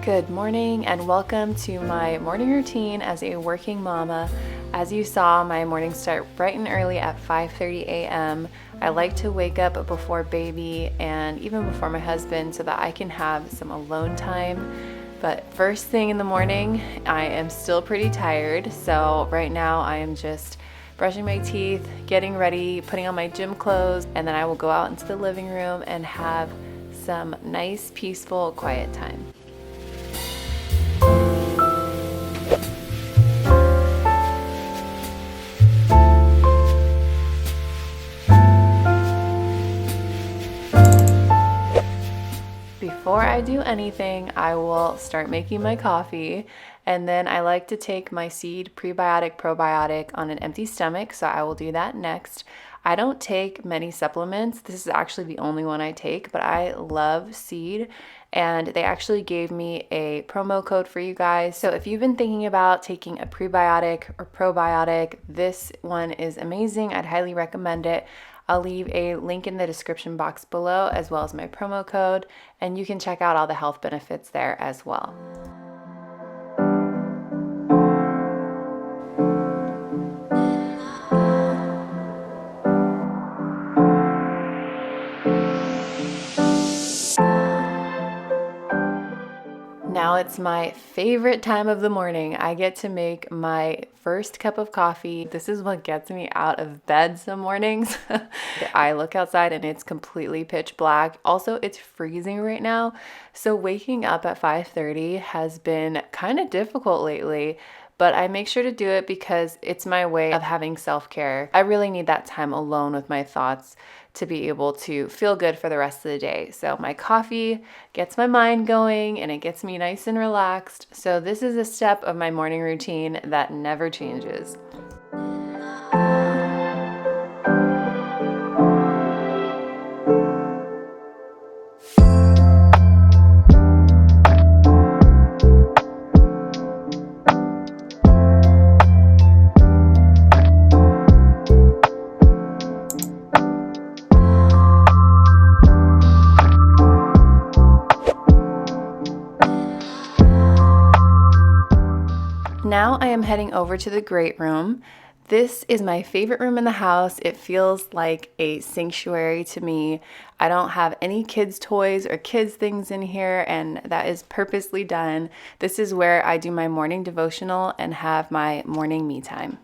Good morning and welcome to my morning routine as a working mama. As you saw, my mornings start bright and early at 5:30 a.m. I like to wake up before baby and even before my husband so that I can have some alone time. But first thing in the morning, I am still pretty tired. So right now I am just brushing my teeth, getting ready, putting on my gym clothes, and then I will go out into the living room and have some nice, peaceful, quiet time. Before I do anything, I will start making my coffee, and then I like to take my seed prebiotic probiotic on an empty stomach, so I will do that next. I don't take many supplements. This is actually the only one I take, but I love seed, and they actually gave me a promo code for you guys. So if you've been thinking about taking a prebiotic or probiotic, this one is amazing. I'd highly recommend it. I'll leave a link in the description box below as well as my promo code, and you can check out all the health benefits there as well. Now it's my favorite time of the morning. I get to make my first cup of coffee. This is what gets me out of bed some mornings. I look outside and it's completely pitch black. Also, it's freezing right now. So waking up at 5:30 has been kind of difficult lately, but I make sure to do it because it's my way of having self-care. I really need that time alone with my thoughts to be able to feel good for the rest of the day. So my coffee gets my mind going and it gets me nice and relaxed. So this is a step of my morning routine that never changes. Now I am heading over to the great room. This is my favorite room in the house. It feels like a sanctuary to me. I don't have any kids' toys or kids' things in here, and that is purposely done. This is where I do my morning devotional and have my morning me time.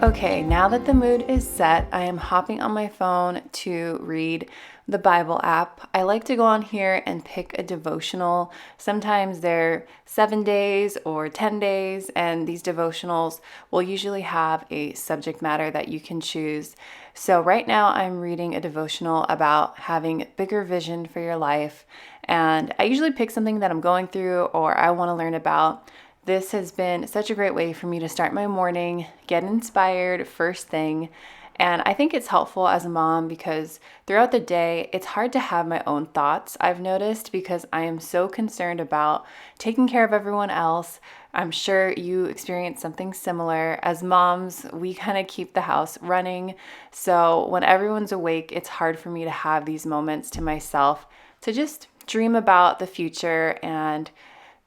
Okay, now that the mood is set, I am hopping on my phone to read the Bible app. I like to go on here and pick a devotional. Sometimes they're 7 days or 10 days, and these devotionals will usually have a subject matter that you can choose. So right now I'm reading a devotional about having bigger vision for your life, and I usually pick something that I'm going through or I want to learn about. This has been such a great way for me to start my morning, get inspired first thing. And I think it's helpful as a mom because throughout the day, it's hard to have my own thoughts, I've noticed, because I am so concerned about taking care of everyone else. I'm sure you experience something similar. As moms, we kind of keep the house running. So when everyone's awake, it's hard for me to have these moments to myself to just dream about the future and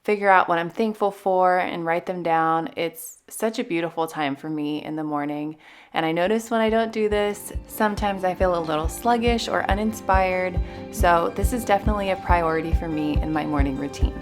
figure out what I'm thankful for and write them down. It's such a beautiful time for me in the morning. And I notice when I don't do this, sometimes I feel a little sluggish or uninspired. So this is definitely a priority for me in my morning routine.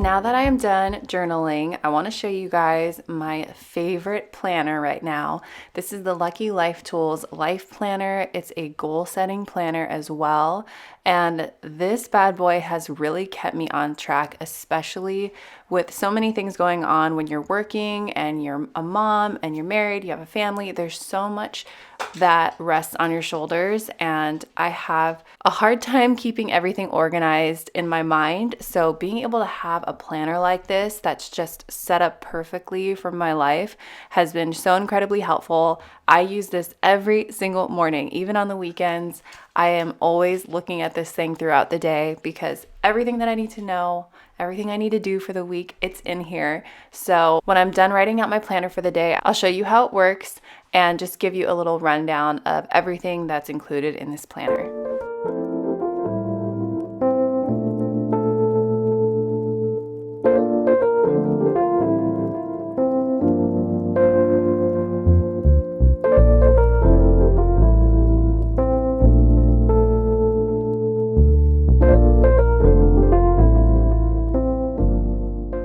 Now that I am done journaling, I want to show you guys my favorite planner right now. This is the Lucky Life Tools Life Planner. It's a goal setting planner as well. And this bad boy has really kept me on track, especially with so many things going on when you're working and you're a mom and you're married, you have a family. There's so much that rests on your shoulders, and I have a hard time keeping everything organized in my mind. So being able to have a planner like this that's just set up perfectly for my life has been so incredibly helpful. I use this every single morning, even on the weekends. I am always looking at this thing throughout the day because everything that I need to know, everything I need to do for the week, it's in here. So when I'm done writing out my planner for the day, I'll show you how it works and just give you a little rundown of everything that's included in this planner.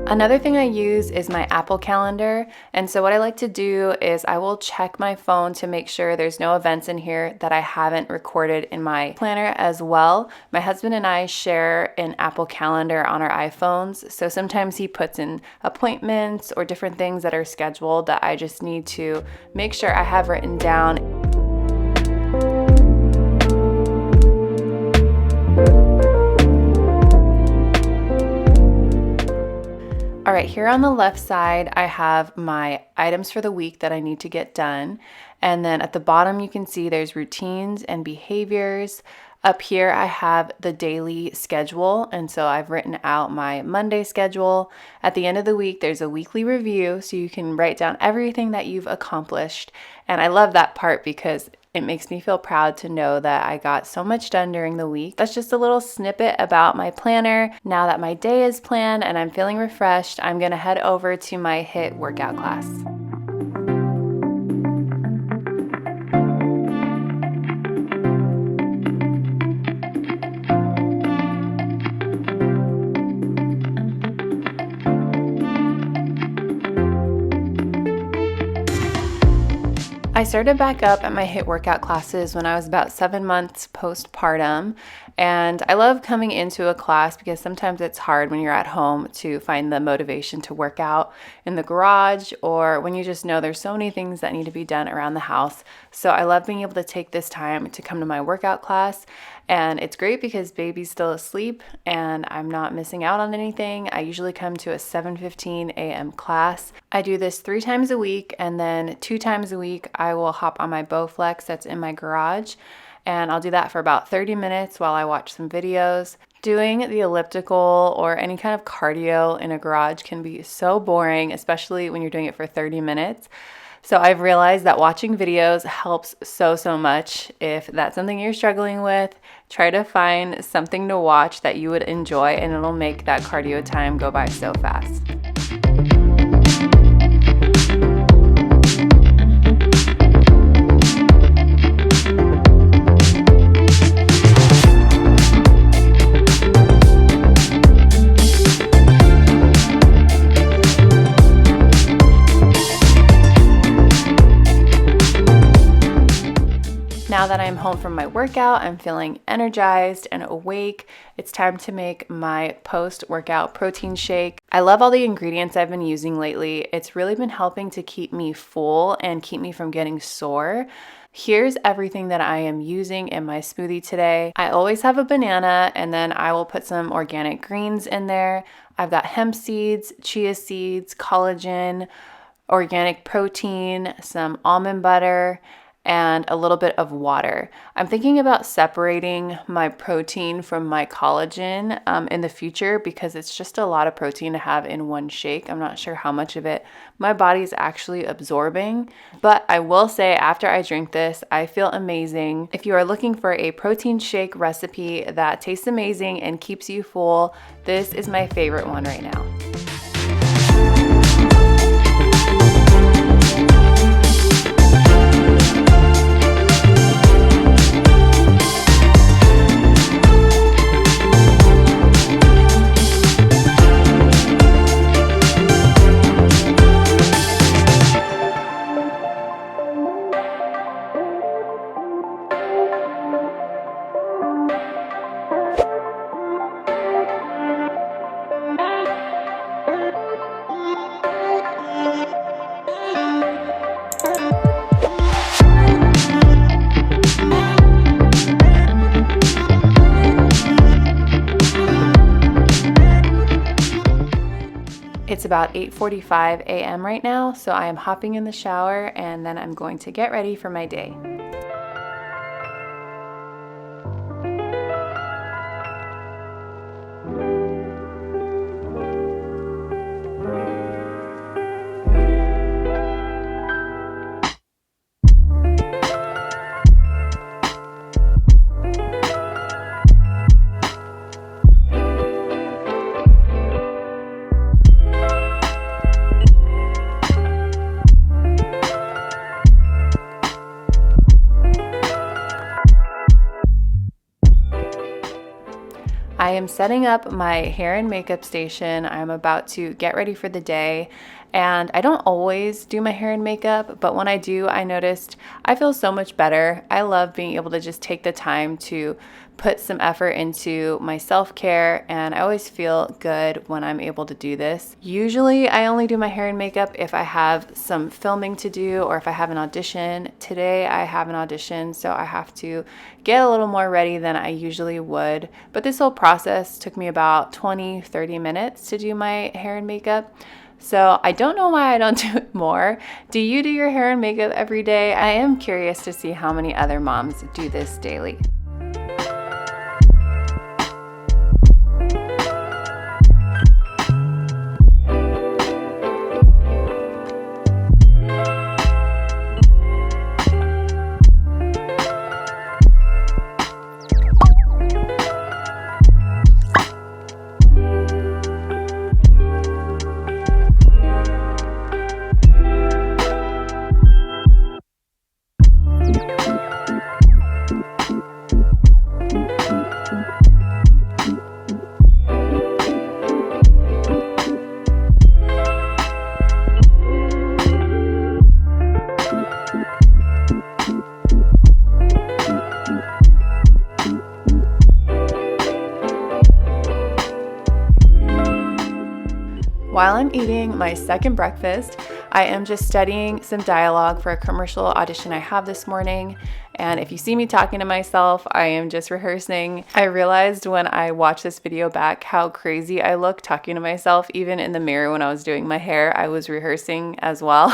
Another thing I use is my Apple Calendar, and so what I like to do is I will check my phone to make sure there's no events in here that I haven't recorded in my planner as well. My husband and I share an Apple Calendar on our iPhones, so sometimes he puts in appointments or different things that are scheduled that I just need to make sure I have written down. All right, here on the left side, I have my items for the week that I need to get done. And then at the bottom, you can see there's routines and behaviors. Up here, I have the daily schedule. And so I've written out my Monday schedule. At the end of the week, there's a weekly review. So you can write down everything that you've accomplished. And I love that part because it makes me feel proud to know that I got so much done during the week. That's just a little snippet about my planner. Now that my day is planned and I'm feeling refreshed, I'm gonna head over to my HIIT workout class. I started back up at my HIIT workout classes when I was about 7 months postpartum, and I love coming into a class because sometimes it's hard when you're at home to find the motivation to work out in the garage or when you just know there's so many things that need to be done around the house. So I love being able to take this time to come to my workout class, and it's great because baby's still asleep and I'm not missing out on anything. I usually come to a 7:15 a.m. class. I do this 3 times a week, and then 2 times a week I will hop on my Bowflex that's in my garage, and I'll do that for about 30 minutes while I watch some videos. Doing the elliptical or any kind of cardio in a garage can be so boring, especially when you're doing it for 30 minutes. So I've realized that watching videos helps so much. If that's something you're struggling with, try to find something to watch that you would enjoy, and it'll make that cardio time go by so fast. Now that I'm home from my workout, I'm feeling energized and awake. It's time to make my post-workout protein shake. I love all the ingredients I've been using lately. It's really been helping to keep me full and keep me from getting sore. Here's everything that I am using in my smoothie today. I always have a banana, and then I will put some organic greens in there. I've got hemp seeds, chia seeds, collagen, organic protein, some almond butter, and a little bit of water. I'm thinking about separating my protein from my collagen in the future because it's just a lot of protein to have in one shake. I'm not sure how much of it my body's actually absorbing, but I will say after I drink this, I feel amazing. If you are looking for a protein shake recipe that tastes amazing and keeps you full, this is my favorite one right now. It's about 8:45 a.m. right now, so I am hopping in the shower and then I'm going to get ready for my day. I am setting up my hair and makeup station. I'm about to get ready for the day, and I don't always do my hair and makeup, but when I do, I noticed I feel so much better. I love being able to just take the time to put some effort into my self-care, and I always feel good when I'm able to do this. Usually, I only do my hair and makeup if I have some filming to do or if I have an audition. Today, I have an audition, so I have to get a little more ready than I usually would. But this whole process took me about 20-30 minutes to do my hair and makeup. So I don't know why I don't do it more. Do you do your hair and makeup every day? I am curious to see how many other moms do this daily. While I'm eating my second breakfast, I am just studying some dialogue for a commercial audition I have this morning. And if you see me talking to myself, I am just rehearsing. I realized when I watched this video back how crazy I look talking to myself. Even in the mirror when I was doing my hair, I was rehearsing as well.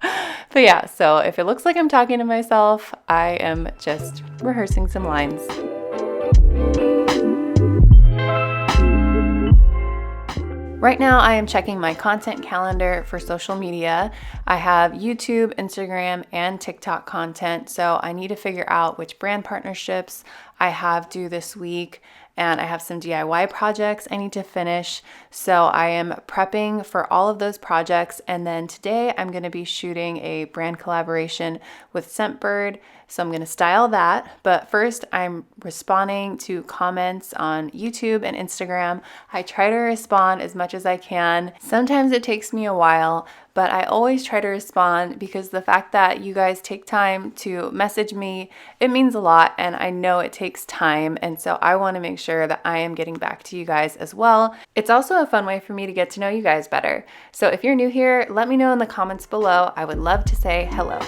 But yeah, so if it looks like I'm talking to myself, I am just rehearsing some lines. Right now, I am checking my content calendar for social media. I have YouTube, Instagram, and TikTok content, so I need to figure out which brand partnerships I have due this week, and I have some DIY projects I need to finish. So I am prepping for all of those projects, and then today I'm going to be shooting a brand collaboration with Scentbird. So I'm going to style that, but first I'm responding to comments on YouTube and Instagram. I try to respond as much as I can. Sometimes it takes me a while, but I always try to respond because the fact that you guys take time to message me, it means a lot, and I know it takes time, and so I want to make sure that I am getting back to you guys as well. It's also a fun way for me to get to know you guys better. So if you're new here, let me know in the comments below. I would love to say hello.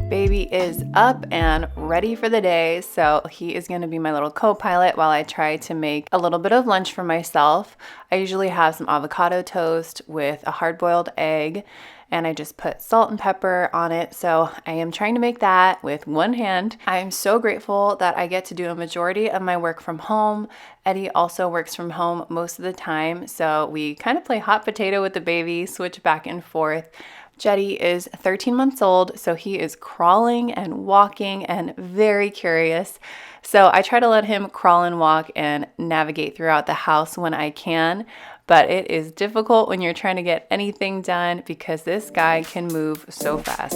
Baby is up and ready for the day, so he is going to be my little co-pilot while I try to make a little bit of lunch for myself. I usually have some avocado toast with a hard-boiled egg, and I just put salt and pepper on it, so I am trying to make that with one hand. I am so grateful that I get to do a majority of my work from home. Eddie also works from home most of the time, so we kind of play hot potato with the baby, switch back and forth. Jetty is 13 months old, so he is crawling and walking and very curious. So I try to let him crawl and walk and navigate throughout the house when I can, but it is difficult when you're trying to get anything done because this guy can move so fast.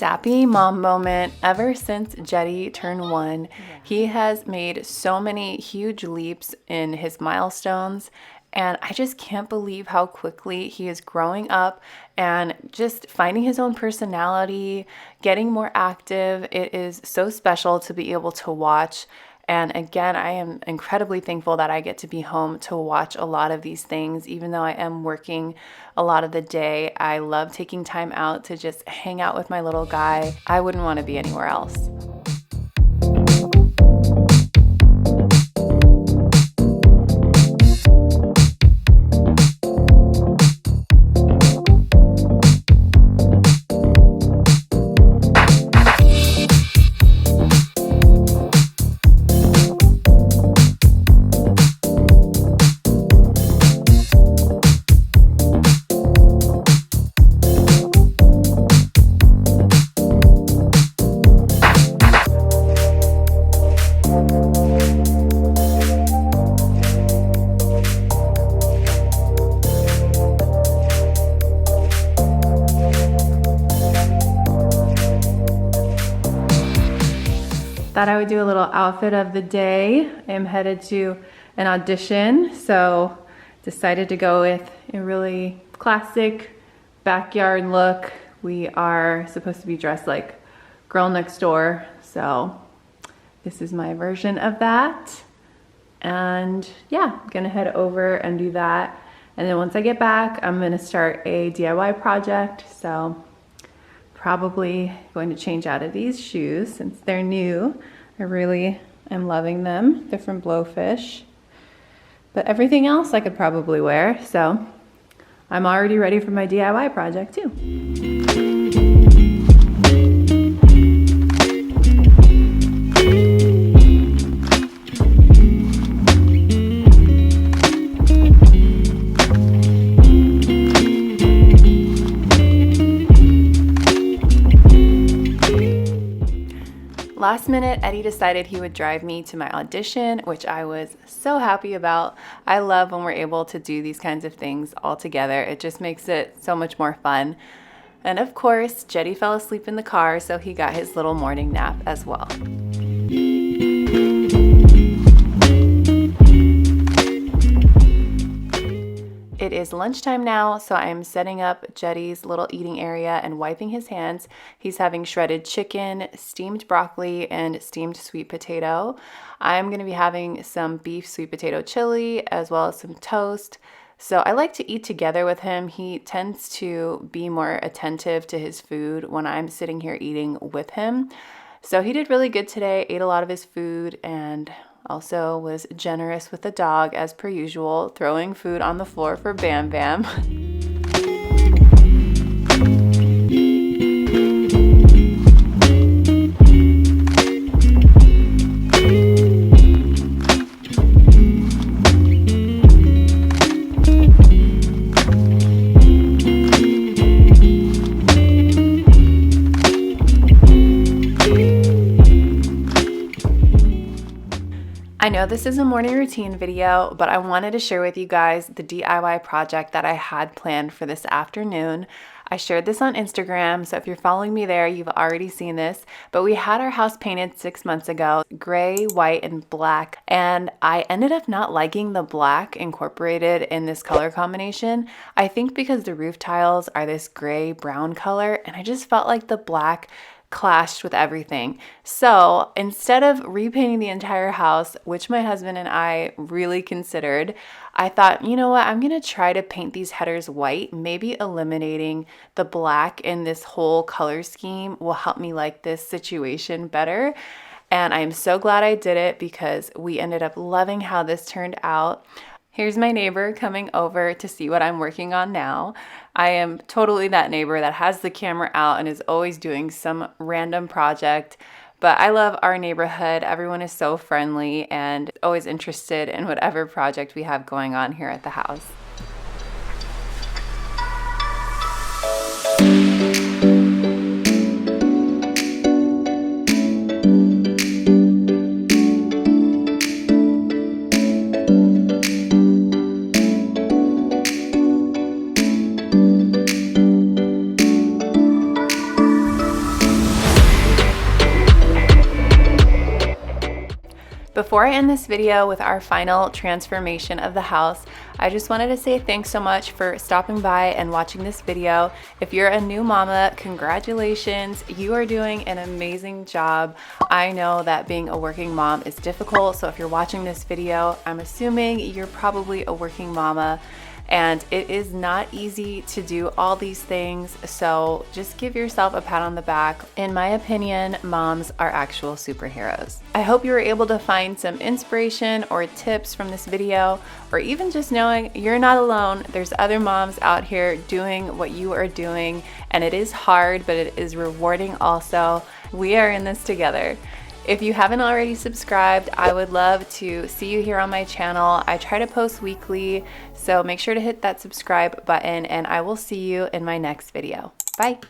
sappy mom moment. Ever since Jetty turned 1, he has made so many huge leaps in his milestones, and I just can't believe how quickly he is growing up and just finding his own personality, getting more active. It is so special to be able to watch. And again, I am incredibly thankful that I get to be home to watch a lot of these things. Even though I am working a lot of the day, I love taking time out to just hang out with my little guy. I wouldn't want to be anywhere else. Thought I would do a little outfit of the day. I'm headed to an audition, so decided to go with a really classic backyard look. We are supposed to be dressed like girl next door, so this is my version of that. And yeah, I'm gonna head over and do that. And then once I get back, I'm gonna start a DIY project. So probably going to change out of these shoes since they're new. I really am loving them. They're from Blowfish. But everything else I could probably wear. So I'm already ready for my DIY project too. Last minute, Eddie decided he would drive me to my audition, which I was so happy about. I love when we're able to do these kinds of things all together. It just makes it so much more fun. And of course, Jetty fell asleep in the car, so he got his little morning nap as well. It is lunchtime now, so I am setting up Jetty's little eating area and wiping his hands. He's having shredded chicken, steamed broccoli, and steamed sweet potato. I'm going to be having some beef sweet potato chili as well as some toast. So I like to eat together with him. He tends to be more attentive to his food when I'm sitting here eating with him. So he did really good today, ate a lot of his food, and also was generous with the dog as per usual, throwing food on the floor for Bam Bam. I know this is a morning routine video, but I wanted to share with you guys the DIY project that I had planned for this afternoon. I shared this on Instagram, so if you're following me there, you've already seen this, but we had our house painted 6 months ago, gray, white, and black, and I ended up not liking the black incorporated in this color combination. I think because the roof tiles are this gray brown color, and I just felt like the black clashed with everything. So instead of repainting the entire house, which my husband and I really considered, I thought, you know what, I'm going to try to paint these headers white. Maybe eliminating the black in this whole color scheme will help me like this situation better. And I am so glad I did it because we ended up loving how this turned out. Here's my neighbor coming over to see what I'm working on now. I am totally that neighbor that has the camera out and is always doing some random project. But I love our neighborhood. Everyone is so friendly and always interested in whatever project we have going on here at the house. Before I end this video with our final transformation of the house, I just wanted to say thanks so much for stopping by and watching this video. If you're a new mama, congratulations. You are doing an amazing job. I know that being a working mom is difficult, so if you're watching this video, I'm assuming you're probably a working mama. And it is not easy to do all these things, so just give yourself a pat on the back. In my opinion, moms are actual superheroes. I hope you were able to find some inspiration or tips from this video, or even just knowing you're not alone. There's other moms out here doing what you are doing, and it is hard, but it is rewarding also. We are in this together. If you haven't already subscribed, I would love to see you here on my channel. I try to post weekly, so make sure to hit that subscribe button, and I will see you in my next video. Bye.